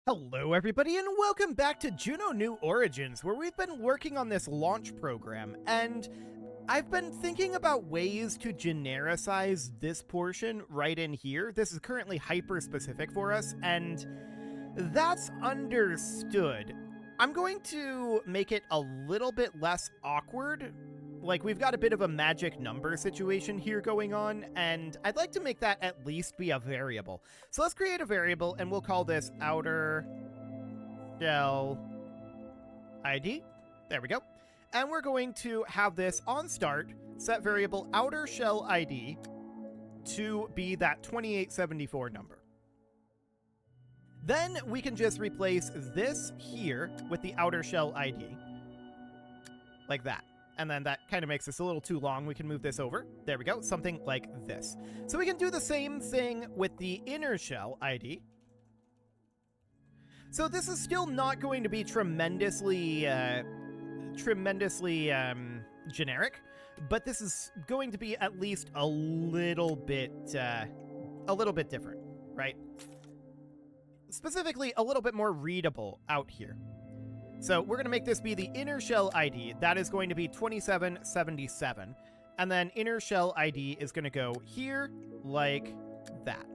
Hello everybody and welcome back to Juno New Origins, where we've been working on this launch program, and I've been thinking about ways to genericize this portion right in here. This is currently hyper-specific for us, and that's understood. I'm going to make it a little bit less awkward. Like, we've got a bit of a magic number situation here going on, and I'd like to make that at least be a variable. So let's create a variable, and we'll call this outer shell ID. There we go. And we're going to have this on start, set variable outer shell ID to be that 2874 number. Then we can just replace this here with the outer shell ID, like that. And then that kind of makes this a little too long. We can move this over. There we go. Something like this. So we can do the same thing with the inner shell ID. So this is still not going to be tremendously generic, but this is going to be at least a little bit different, right? Specifically, a little bit more readable out here. So we're going to make this be the inner shell ID. That is going to be 2777. And then inner shell ID is going to go here like that.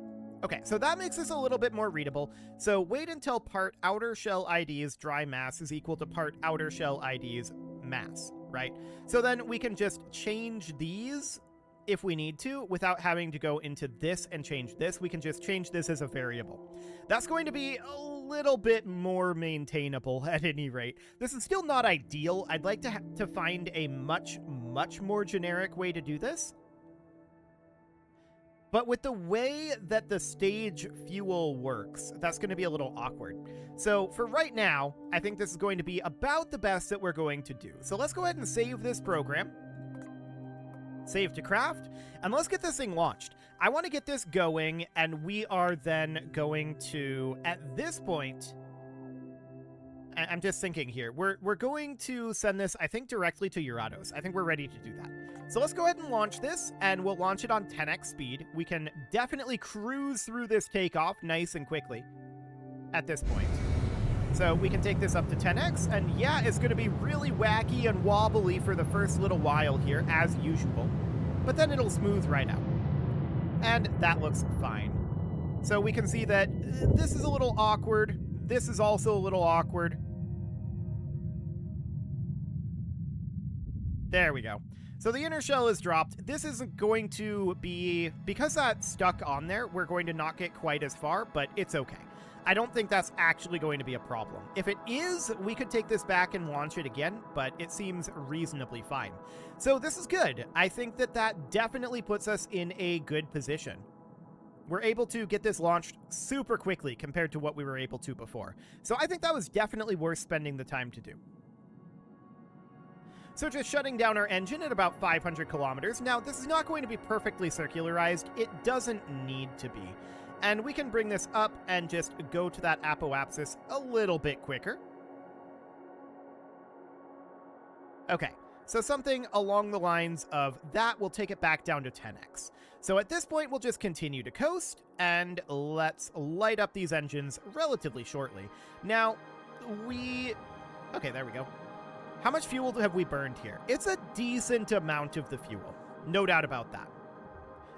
Okay, so that makes this a little bit more readable. So wait until part outer shell ID's dry mass is equal to part outer shell ID's mass, right? So then we can just change these if we need to without having to go into this and change this. We can just change this as a variable. That's going to be a little bit more maintainable at any rate. This is still not ideal. I'd like to find a much more generic way to do this. But with the way that the stage fuel works, that's going to be a little awkward. So for right now, I think this is going to be about the best that we're going to do. So let's go ahead and save this program. Save to craft, and let's get this thing launched. I want to get this going, and we are then going to, at this point, I'm just thinking here, we're going to send this, I think, directly to Atraitus. I think we're ready to do that. So let's go ahead and launch this, and we'll launch it on 10x speed. We can definitely cruise through this takeoff nice and quickly at this point. So we can take this up to 10x, and yeah, it's going to be really wacky and wobbly for the first little while here, as usual. But then it'll smooth right out. And that looks fine. So we can see that this is a little awkward. This is also a little awkward. There we go. So the inner shell is dropped. This isn't going to be, because that's stuck on there, we're going to not get quite as far, but it's okay. I don't think that's actually going to be a problem. If it is, we could take this back and launch it again, but it seems reasonably fine. So this is good. I think that that definitely puts us in a good position. We're able to get this launched super quickly compared to what we were able to before. So I think that was definitely worth spending the time to do. So just shutting down our engine at about 500 kilometers. Now, this is not going to be perfectly circularized. It doesn't need to be. And we can bring this up and just go to that apoapsis a little bit quicker. Okay, so something along the lines of that will take it back down to 10x. So at this point, we'll just continue to coast, and let's light up these engines relatively shortly. Now, okay, there we go. How much fuel have we burned here? It's a decent amount of the fuel, no doubt about that.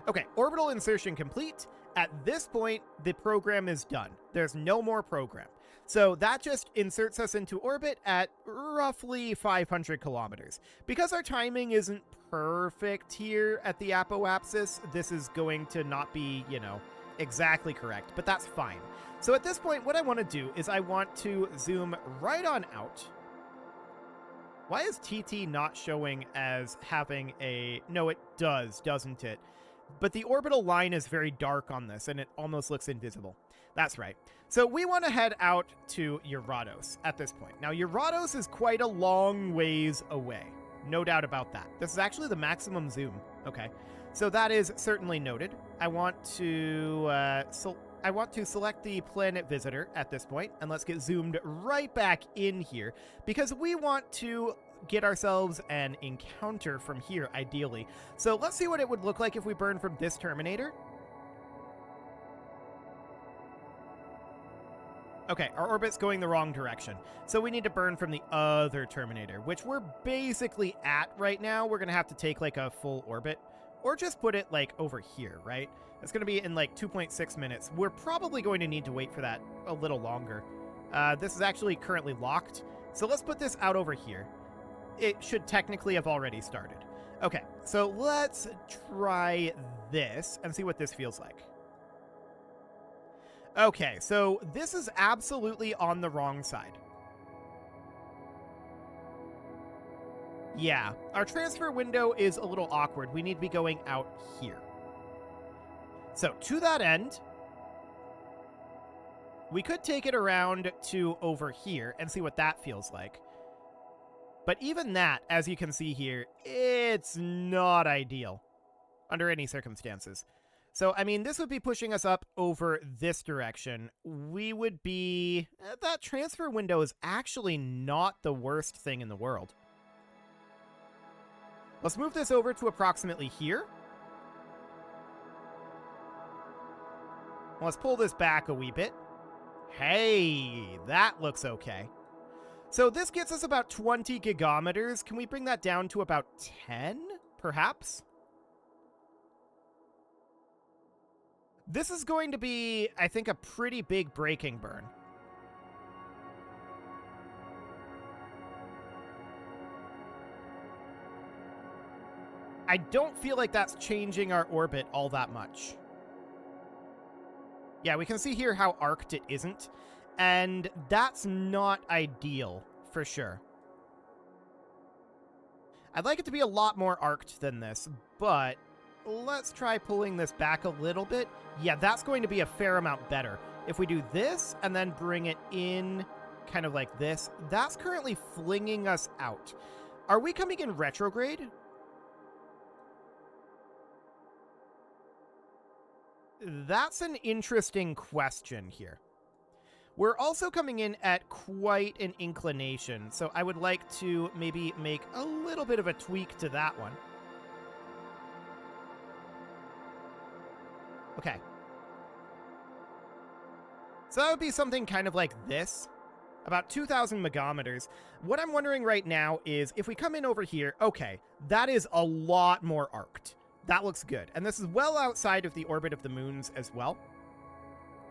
Okay, orbital insertion complete. At this point, the program is done. There's no more program. So that just inserts us into orbit at roughly 500 kilometers. Because our timing isn't perfect here at the apoapsis, this is going to not be, exactly correct, but that's fine. So at this point, what I want to do is I want to zoom right on out. Why is TT not showing as having a... No, it does, doesn't it? But the orbital line is very dark on this, and it almost looks invisible. That's right. So we want to head out to Atraitus at this point. Now, Atraitus is quite a long ways away. No doubt about that. This is actually the maximum zoom. Okay. So that is certainly noted. I want to select the planet visitor at this point, and let's get zoomed right back in here, because we want to get ourselves an encounter from here, ideally. So let's see what it would look like if we burn from this terminator. Okay, our orbit's going the wrong direction. So we need to burn from the other terminator, which we're basically at right now. We're going to have to take like a full orbit or just put it like over here, right? It's going to be in like 2.6 minutes. We're probably going to need to wait for that a little longer. This is actually currently locked. So let's put this out over here. It should technically have already started. Okay, so let's try this and see what this feels like. Okay, so this is absolutely on the wrong side. Yeah, our transfer window is a little awkward. We need to be going out here. So to that end, we could take it around to over here and see what that feels like. But even that, as you can see here, it's not ideal under any circumstances. So, I mean, this would be pushing us up over this direction. We would be... that transfer window is actually not the worst thing in the world. Let's move this over to approximately here. Let's pull this back a wee bit. Hey, that looks okay. So this gets us about 20 gigameters. Can we bring that down to about 10, perhaps? This is going to be, I think, a pretty big braking burn. I don't feel like that's changing our orbit all that much. Yeah, we can see here how arced it isn't, and that's not ideal, for sure. I'd like it to be a lot more arced than this, but let's try pulling this back a little bit. Yeah, that's going to be a fair amount better. If we do this and then bring it in kind of like this, that's currently flinging us out. Are we coming in retrograde? That's an interesting question here. We're also coming in at quite an inclination, so I would like to maybe make a little bit of a tweak to that one. Okay. So that would be something kind of like this, about 2,000 megameters. What I'm wondering right now is if we come in over here, okay, that is a lot more arced. That looks good. And this is well outside of the orbit of the moons as well.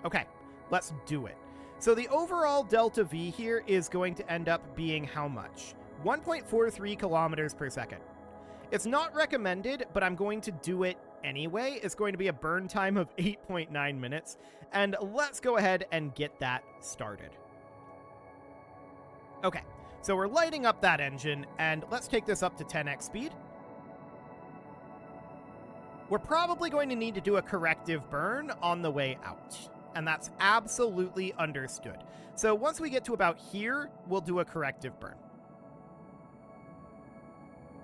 Okay, let's do it. So the overall delta V here is going to end up being how much? 1.43 kilometers per second. It's not recommended, but I'm going to do it anyway. It's going to be a burn time of 8.9 minutes. And let's go ahead and get that started. Okay, so we're lighting up that engine, and let's take this up to 10x speed. We're probably going to need to do a corrective burn on the way out, and that's absolutely understood. So once we get to about here, we'll do a corrective burn.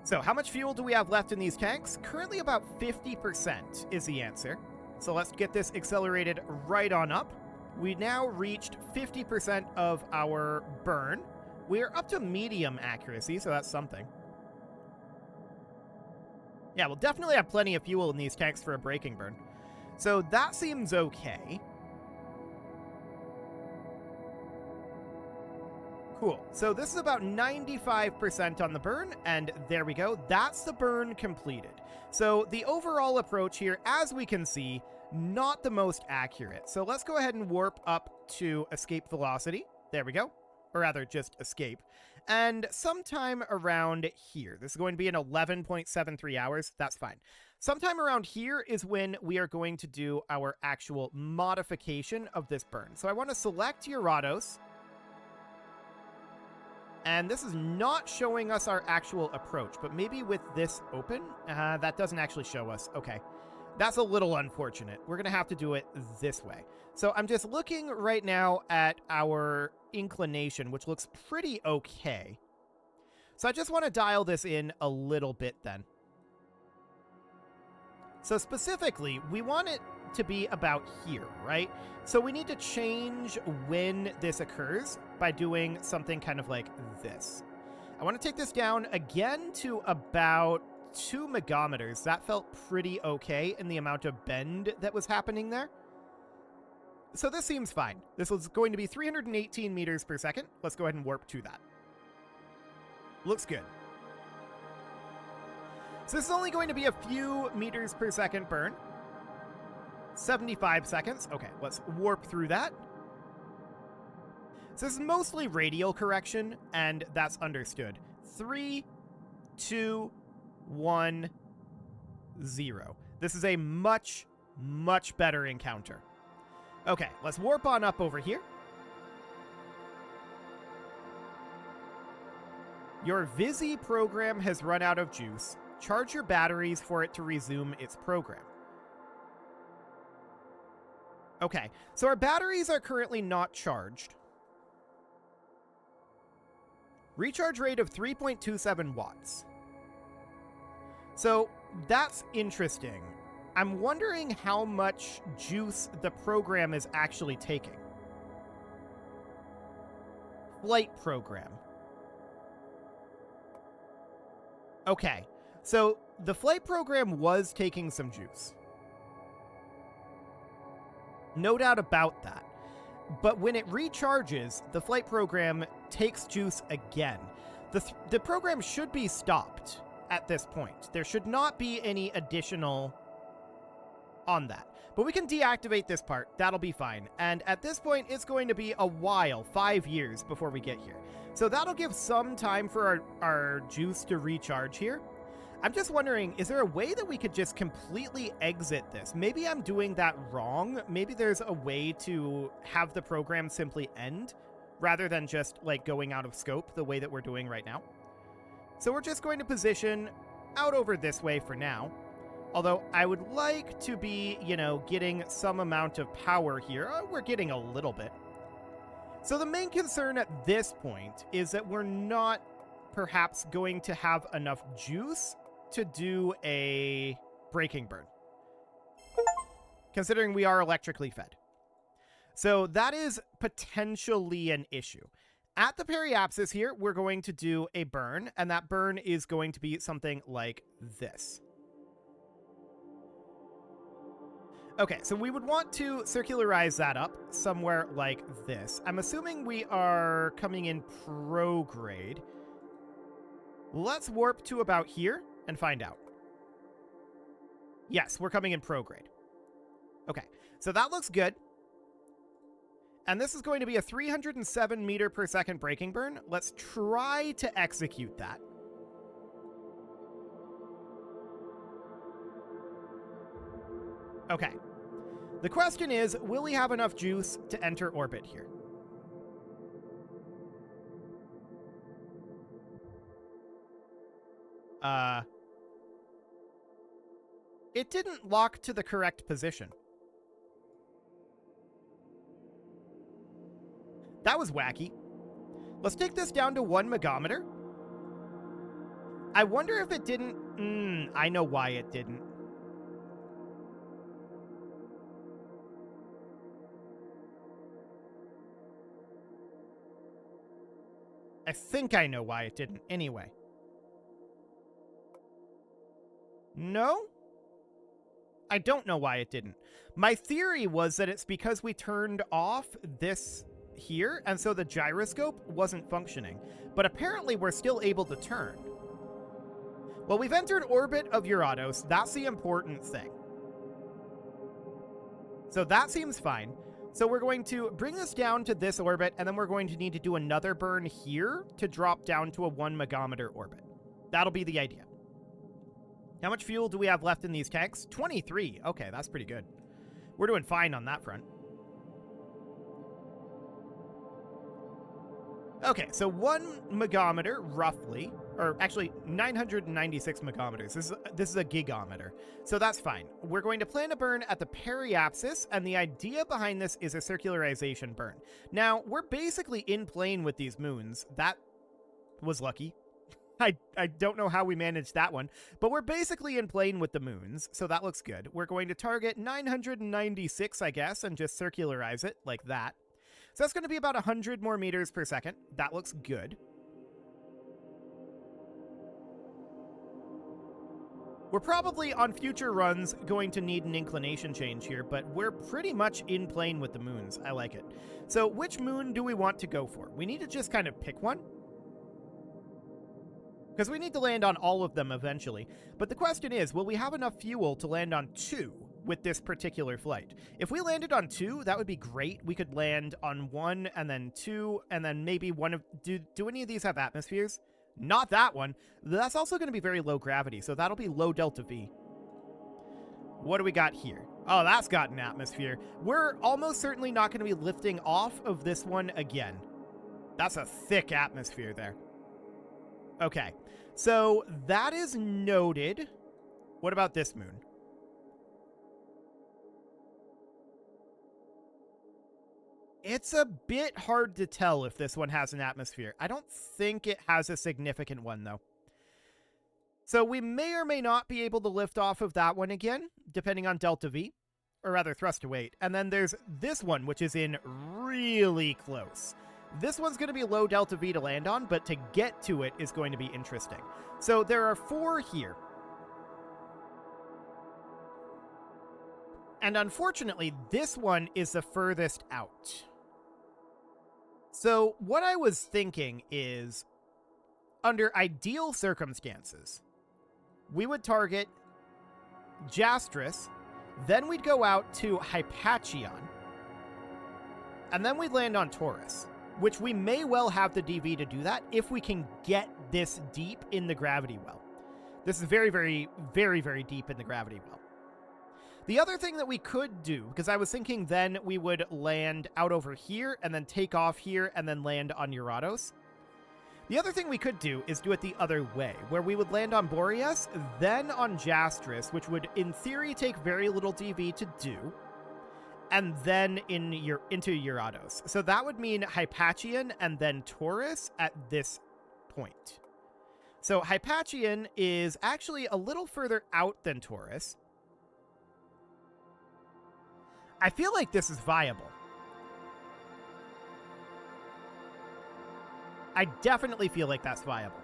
So how much fuel do we have left in these tanks? Currently about 50% is the answer. So let's get this accelerated right on up. We now reached 50% of our burn. We're up to medium accuracy, so that's something. Yeah, we'll definitely have plenty of fuel in these tanks for a braking burn. So that seems okay. Cool. So this is about 95% on the burn, and there we go. That's the burn completed. So the overall approach here, as we can see, not the most accurate. So let's go ahead and warp up to escape velocity. There we go. Or rather, just escape. And sometime around here, this is going to be in 11.73 hours. That's fine. Sometime around here is when we are going to do our actual modification of this burn. So I want to select Atraitus. And this is not showing us our actual approach, but maybe with this open, that doesn't actually show us. Okay, that's a little unfortunate. We're going to have to do it this way. So I'm just looking right now at our inclination, which looks pretty okay. So I just want to dial this in a little bit then. So specifically, we want it to be about here, right? So we need to change when this occurs by doing something kind of like this. I want to take this down again to about 2 megameters. That felt pretty okay in the amount of bend that was happening there. So this seems fine. This was going to be 318 meters per second. Let's go ahead and warp to that. Looks good. So this is only going to be a few meters per second burn. 75 seconds. Okay, let's warp through that. So this is mostly radial correction, and that's understood. 3, 2, 1, 0. This is a much, much better encounter. Okay, let's warp on up over here. Your Visi program has run out of juice. Charge your batteries for it to resume its program. Okay, so our batteries are currently not charged. Recharge rate of 3.27 watts. So that's interesting. I'm wondering how much juice the program is actually taking. Flight program. Okay, so the flight program was taking some juice. No doubt about that. But when it recharges, the flight program takes juice again. The program should be stopped at this point. There should not be any additional on that. But we can deactivate this part. That'll be fine. And at this point, it's going to be a while, 5 years, before we get here. So that'll give some time for our juice to recharge here. I'm just wondering, is there a way that we could just completely exit this? Maybe I'm doing that wrong. Maybe there's a way to have the program simply end rather than just like going out of scope the way that we're doing right now. So we're just going to position out over this way for now. Although I would like to be, getting some amount of power here. We're getting a little bit. So the main concern at this point is that we're not perhaps going to have enough juice to do a braking burn, considering we are electrically fed. So that is potentially an issue. At the periapsis here, we're going to do a burn, and that burn is going to be something like this. Okay, so we would want to circularize that up somewhere like this. I'm assuming we are coming in prograde. Let's warp to about here and find out. Yes, we're coming in prograde. Okay, so that looks good. And this is going to be a 307 meter per second braking burn. Let's try to execute that. Okay. The question is, will we have enough juice to enter orbit here? It didn't lock to the correct position. That was wacky. Let's take this down to 1 megometer. I wonder if it didn't... I know why it didn't. I think I know why it didn't anyway. No? I don't know why it didn't. My theory was that it's because we turned off this here, and so the gyroscope wasn't functioning. But apparently we're still able to turn. Well, we've entered orbit of Atraitus. That's the important thing. So that seems fine. So we're going to bring this down to this orbit, and then we're going to need to do another burn here to drop down to a 1 megometer orbit. That'll be the idea. How much fuel do we have left in these tanks? 23. Okay, that's pretty good. We're doing fine on that front. Okay, so 1 megometer, roughly, or actually 996 megometers. This is a gigometer, so that's fine. We're going to plan a burn at the periapsis, and the idea behind this is a circularization burn. Now, we're basically in plane with these moons. That was lucky. I don't know how we managed that one, but we're basically in plane with the moons, so that looks good. We're going to target 996, I guess, and just circularize it like that. So that's going to be about 100 more meters per second. That looks good. We're probably, on future runs, going to need an inclination change here, but we're pretty much in plane with the moons. I like it. So which moon do we want to go for? We need to just kind of pick one, because we need to land on all of them eventually. But the question is, will we have enough fuel to land on 2 with this particular flight? If we landed on 2, that would be great. We could land on 1 and then 2, and then maybe one of... Do any of these have atmospheres? Not that one. That's also going to be very low gravity, so that'll be low delta V. What do we got here? Oh, that's got an atmosphere. We're almost certainly not going to be lifting off of this one again. That's a thick atmosphere there. Okay, so that is noted. What about this moon? It's a bit hard to tell if this one has an atmosphere. I don't think it has a significant one, though. So we may or may not be able to lift off of that one again, depending on delta V, or rather thrust to weight. And then there's this one, which is in really close. This one's going to be low delta V to land on, but to get to it is going to be interesting. So there are 4 here. And unfortunately, this one is the furthest out. So what I was thinking is, under ideal circumstances, we would target Jastris, then we'd go out to Hypattion, and then we'd land on Taurus, which we may well have the DV to do that if we can get this deep in the gravity well. This is very, very, very, very deep in the gravity well. The other thing that we could do, because I was thinking then we would land out over here and then take off here and then land on Atraitus. The other thing we could do is do it the other way, where we would land on Boreas, then on Jastris, which would in theory take very little DV to do, and then into Atraitus. So that would mean Hypattion and then Taurus at this point. So Hypattion is actually a little further out than Taurus. I feel like this is viable. I definitely feel like that's viable.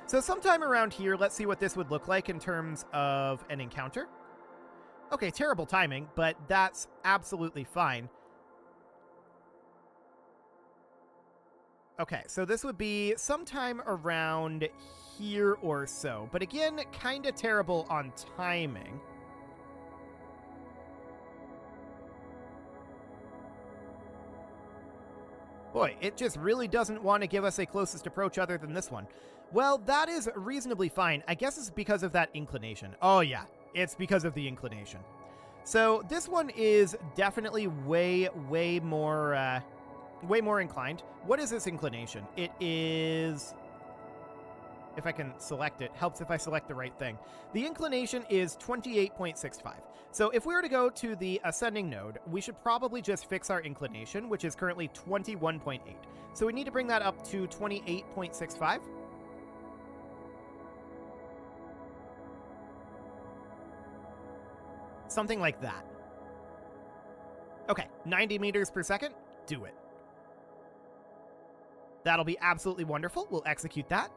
So sometime around here, let's see what this would look like in terms of an encounter. Okay, terrible timing, but that's absolutely fine. Okay, so this would be sometime around here or so. But again, kind of terrible on timing. Boy, it just really doesn't want to give us a closest approach other than this one. Well, that is reasonably fine. I guess it's because of that inclination. Oh yeah, it's because of the inclination. So this one is definitely way more inclined. What is this inclination? It is... If I can select it, helps if I select the right thing. The inclination is 28.65. So if we were to go to the ascending node, we should probably just fix our inclination, which is currently 21.8. So we need to bring that up to 28.65. Something like that. Okay, 90 meters per second. Do it. That'll be absolutely wonderful. We'll execute that.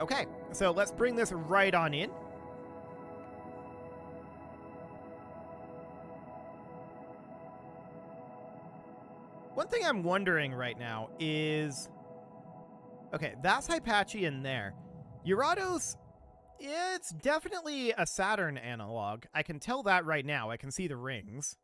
Okay, so let's bring this right on in. One thing I'm wondering right now is... Okay, that's Hypattion there. Atraitus, it's definitely a Saturn analog. I can tell that right now. I can see the rings.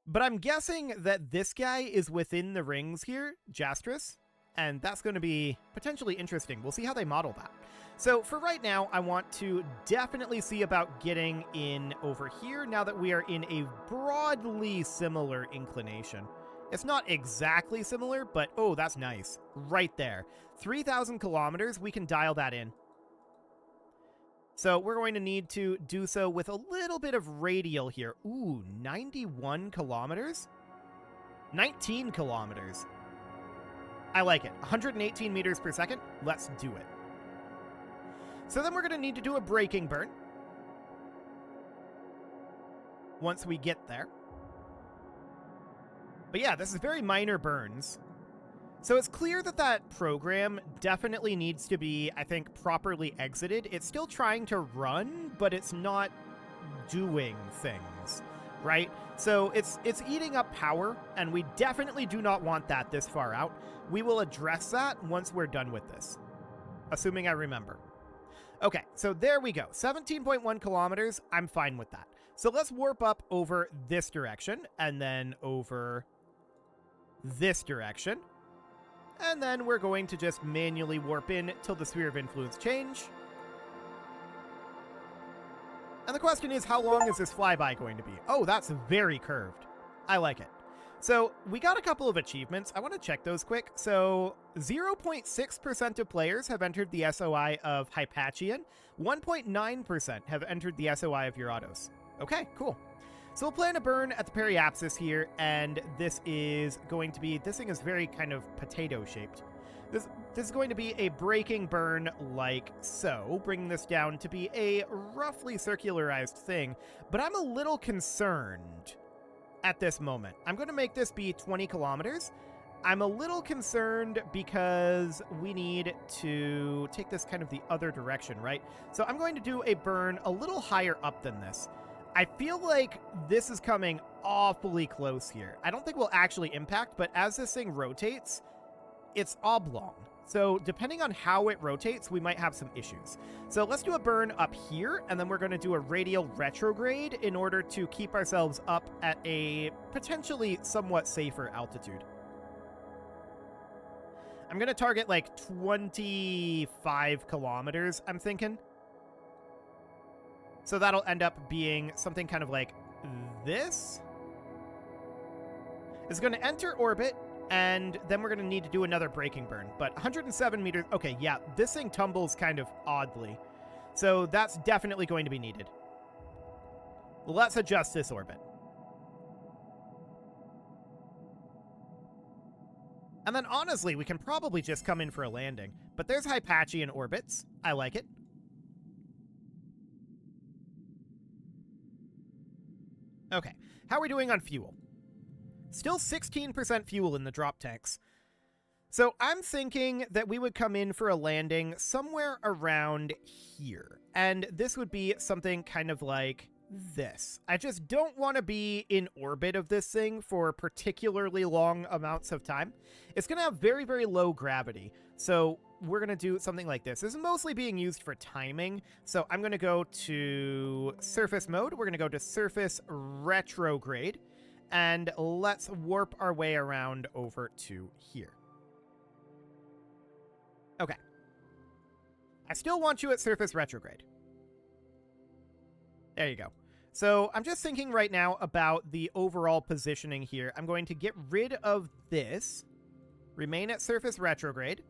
But I'm guessing that this guy is within the rings here, Jastris. And that's going to be potentially interesting. We'll see how they model that. So for right now, I want to definitely see about getting in over here now that we are in a broadly similar inclination. It's not exactly similar, but oh, that's nice. Right there. 3,000 kilometers, we can dial that in. So we're going to need to do so with a little bit of radial here. Ooh, 91 kilometers? 19 kilometers. I like it. 118 meters per second. Let's do it. So then we're going to need to do a braking burn once we get there. But yeah, this is very minor burns. So it's clear that that program definitely needs to be, I think, properly exited. It's still trying to run, but it's not doing things, right? So it's eating up power, and we definitely do not want that this far out. We will address that once we're done with this, assuming I remember. Okay, so there we go. 17.1 kilometers. I'm fine with that. So let's warp up over this direction, and then over this direction. And then we're going to just manually warp in till the sphere of influence change. And the question is, how long is this flyby going to be? Oh, that's very curved. I like it. So we got a couple of achievements. I want to check those quick. So 0.6% of players have entered the SOI of Hypatian. 1.9% have entered the SOI of Atraitus. Okay, cool. So we'll plan a burn at the periapsis here, and this is going to be, this thing is very kind of potato-shaped. This is going to be a braking burn like so, bringing this down to be a roughly circularized thing, but I'm a little concerned at this moment. I'm going to make this be 20 kilometers. I'm a little concerned because we need to take this kind of the other direction, right? So I'm going to do a burn a little higher up than this. I feel like this is coming awfully close here. I don't think we'll actually impact, but as this thing rotates, it's oblong. So depending on how it rotates, we might have some issues. So let's do a burn up here, and then we're going to do a radial retrograde in order to keep ourselves up at a potentially somewhat safer altitude. I'm going to target like 25 kilometers, I'm thinking. So that'll end up being something kind of like this. It's going to enter orbit, and then we're going to need to do another braking burn. But 107 meters. Okay, yeah, this thing tumbles kind of oddly. So that's definitely going to be needed. Let's adjust this orbit. And then honestly, we can probably just come in for a landing. But there's Hypatian orbits. I like it. Okay, how are we doing on fuel? Still 16% fuel in the drop tanks. So I'm thinking that we would come in for a landing somewhere around here. And this would be something kind of like this. I just don't want to be in orbit of this thing for particularly long amounts of time. It's going to have very, very low gravity. So we're going to do something like this. This is mostly being used for timing. So I'm going to go to surface mode. We're going to go to surface retrograde. And let's warp our way around over to here. Okay. I still want you at surface retrograde. There you go. So I'm just thinking right now about the overall positioning here. I'm going to get rid of this, remain at surface retrograde,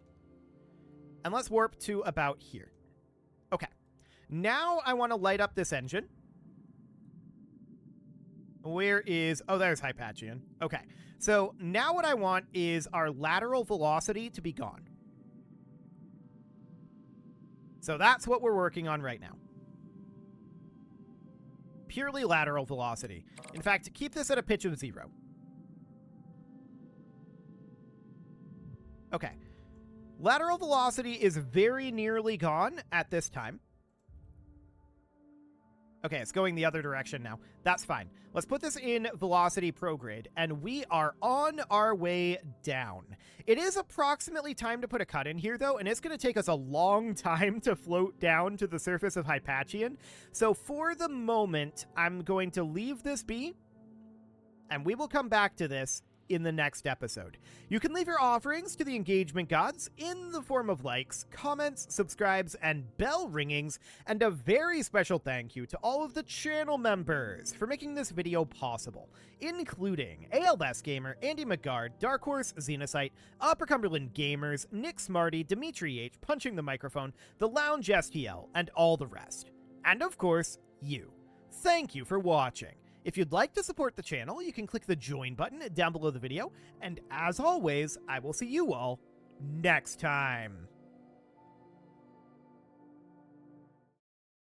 and let's warp to about here. Okay. Now I want to light up this engine. Where is... Oh, there's Hypatian. Okay. So now what I want is our lateral velocity to be gone. So that's what we're working on right now. Purely lateral velocity. In fact, keep this at a pitch of 0. Okay. Lateral velocity is very nearly gone at this time. Okay, it's going the other direction now. That's fine. Let's put this in velocity prograde, and we are on our way down. It is approximately time to put a cut in here, though, and it's going to take us a long time to float down to the surface of Hypatian. So for the moment, I'm going to leave this be, and we will come back to this in the next episode. You can leave your offerings to the engagement gods in the form of likes, comments, subscribes, and bell ringings, and a very special thank you to all of the channel members for making this video possible, including ALS Gamer, Andy McGard, Dark Horse, Xenocyte, Upper Cumberland Gamers, Nick Smarty, Dimitri H, Punching the Microphone, The Lounge STL, and all the rest. And of course, you. Thank you for watching. If you'd like to support the channel, you can click the join button down below the video, and as always, I will see you all next time.